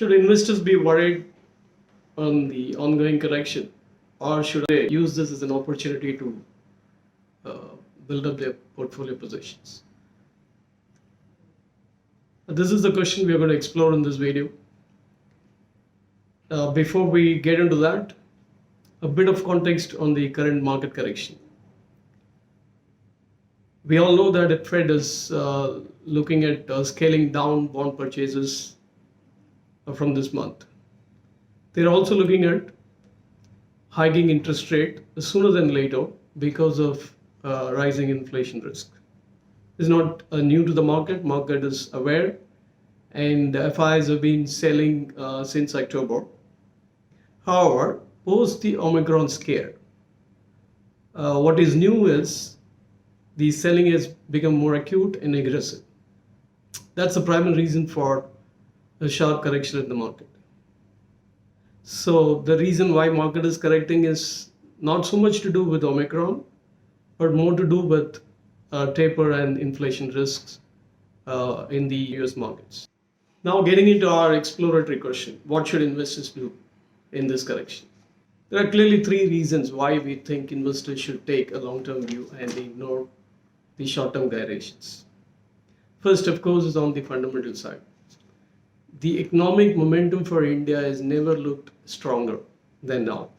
Should investors be worried on the ongoing correction, or should they use this as an opportunity to build up their portfolio positions? This is the question we are going to explore in this video. Before we get into that, a bit of context on the current market correction. We all know that the Fed is looking at scaling down bond purchases from this month. They're also looking at hiking interest rate sooner than later because of rising inflation risk. It's not new to the market. Market is aware, and the FIs have been selling since October. However, post the Omicron scare, what is new is the selling has become more acute and aggressive. That's the primary reason for a sharp correction in the market. So the reason why market is correcting is not so much to do with Omicron, but more to do with taper and inflation risks in the US markets. Now getting into our exploratory question, what should investors do in this correction? There are clearly three reasons why we think investors should take a long-term view and ignore the short-term gyrations. First, of course, is on the fundamental side. The economic momentum for India has never looked stronger than now.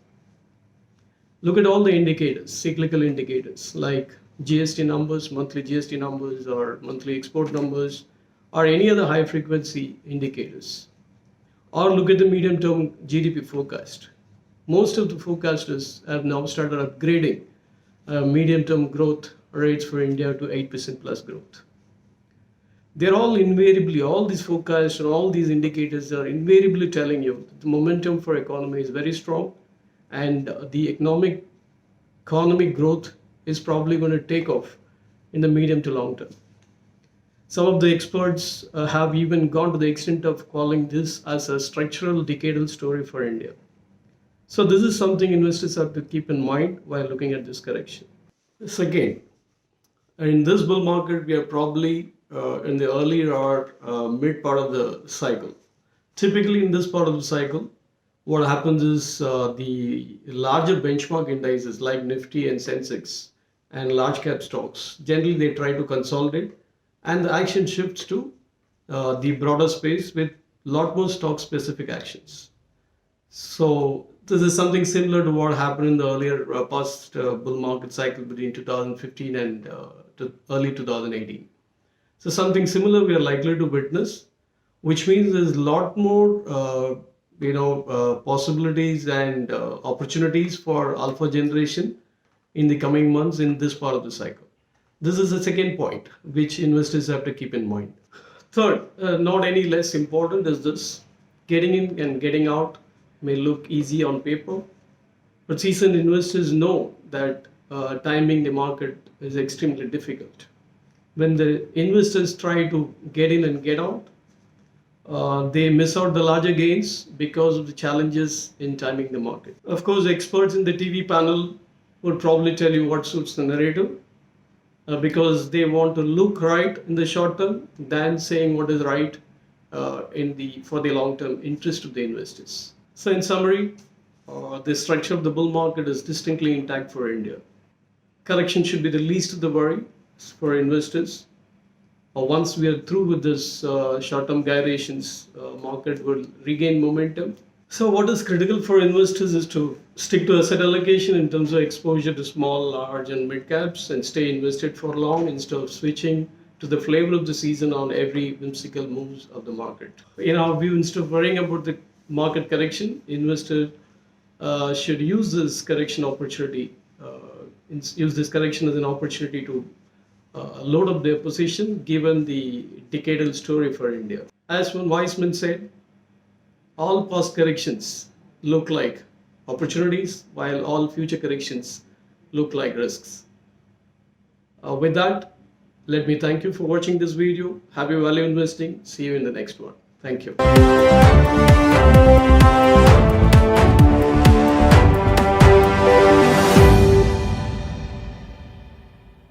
Look at all the indicators, cyclical indicators like GST numbers, monthly GST numbers, or monthly export numbers, or any other high frequency indicators. Or look at the medium term GDP forecast. Most of the forecasters have now started upgrading medium term growth rates for India to 8% plus growth. They're all invariably, all these forecasts and all these indicators are invariably telling you that the momentum for economy is very strong, and the economic growth is probably going to take off in the medium to long term. Some of the experts have even gone to the extent of calling this as a structural decadal story for India. So this is something investors have to keep in mind while looking at this correction. Second, in this bull market, we are probably in the early or mid part of the cycle. Typically in this part of the cycle, what happens is the larger benchmark indices like Nifty and Sensex and large cap stocks, generally they try to consolidate, and the action shifts to the broader space with a lot more stock specific actions. So this is something similar to what happened in the earlier past bull market cycle between 2015 and to early 2018. So something similar we are likely to witness, which means there's a lot more possibilities and opportunities for alpha generation in the coming months in this part of the cycle. This is the second point which investors have to keep in mind. Third, not any less important, is this: getting in and getting out may look easy on paper, but seasoned investors know that timing the market is extremely difficult. When the investors try to get in and get out, they miss out the larger gains because of the challenges in timing the market. Of course, experts in the TV panel would probably tell you what suits the narrative because they want to look right in the short term than saying what is right for the long-term interest of the investors. So in summary, the structure of the bull market is distinctly intact for India. Correction should be the least of the worry for investors. Once we are through with this short-term gyrations, market will regain momentum. So what is critical for investors is to stick to asset allocation in terms of exposure to small, large and mid caps, and stay invested for long instead of switching to the flavor of the season on every whimsical moves of the market. In our view, instead of worrying about the market correction, investors should use this correction as an opportunity to load up their position given the decadal story for India. As one wise man said, all past corrections look like opportunities while all future corrections look like risks. With that, let me thank you for watching this video. Happy value investing. See you in the next one. Thank you.